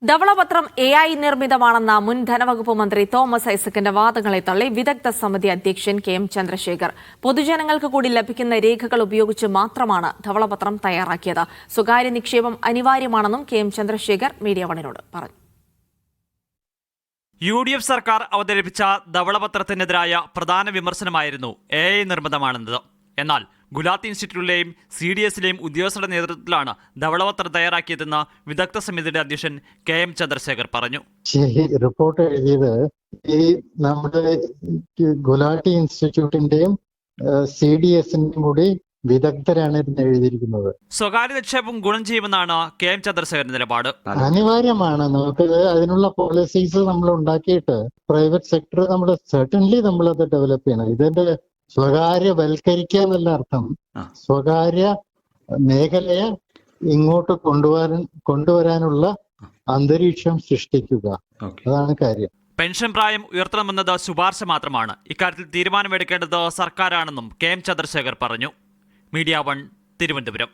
ധവളപത്രം AI നിർമ്മിതമാണെന്ന മുൻ ധനവകുപ്പ് മന്ത്രി Thomas ഐസക്കിന്റെ വാദങ്ങളെ തള്ളി വിദഗ്ധ സമിതി അധ്യക്ഷൻ KM ചന്ദ്രശേഖർ. പൊതുജനങ്ങൾക്ക് കൂടി ലഭിക്കുന്ന രേഖകൾ ഉപയോഗിച്ച് മാത്രമാണ് ധവളപത്രം തയ്യാറാക്കിയത്. സ്വകാര്യ നിക്ഷേപം അനിവാര്യമാണെന്നും KM ചന്ദ്രശേഖർ മീഡിയ വണിനോട് പറഞ്ഞു. UDF സർക്കാർ അവതരിപ്പിച്ച ധവളപത്രത്തിനെതിരായ പ്രധാന വിമർശനമായിരുന്നു AI നിർമ്മിതമാണെന്നത്. എന്നാൽ ഗുലാത്തി ഇൻസ്റ്റിറ്റ്യൂട്ടിലെയും CDSലെയും ഉദ്യോഗസ്ഥരുടെ നേതൃത്വത്തിലാണ് ധവളപത്രം തയ്യാറാക്കിയതെന്ന് വിദഗ്ധ സമിതിയുടെ അധ്യക്ഷൻ KM ചന്ദ്രശേഖർ പറഞ്ഞു. റിപ്പോർട്ട് എഴുതിയത് ഈ നമ്മുടെ ഗുലാത്തി ഇൻസ്റ്റിറ്റ്യൂട്ടിന്റെയും CDSന്റെയും കൂടി വിദഗ്ധരാണ് ഇതിന് എഴുതിയിരിക്കുന്നത്. സ്വകാര്യ നിക്ഷേപം ഗുണം ചെയ്യുമെന്നാണ് KM ചന്ദ്രശേഖരന്റെ നിലപാട്. അനിവാര്യമാണ്. നമുക്ക് അതിനുള്ള പോളിസീസ് നമ്മൾ ഉണ്ടാക്കിയിട്ട് പ്രൈവറ്റ് സെക്ടർ നമ്മൾ സർട്ടൻലി നമ്മളത് ഡെവലപ്പ് ചെയ്യണം. ഇതിന്റെ സ്വകാര്യവൽക്കരിക്കുക എന്നല്ല അർത്ഥം. സ്വകാര്യ മേഖലയെ ഇങ്ങോട്ട് കൊണ്ടുവരാനുള്ള അന്തരീക്ഷം സൃഷ്ടിക്കുക, അതാണ് കാര്യം. പെൻഷൻ പ്രായം ഉയർത്തണമെന്നത് ശുപാർശ മാത്രമാണ്. ഇക്കാര്യത്തിൽ തീരുമാനമെടുക്കേണ്ടത് സർക്കാരാണെന്നും KM ചന്ദ്രശേഖർ പറഞ്ഞു. മീഡിയ 1 തിരുവനന്തപുരം.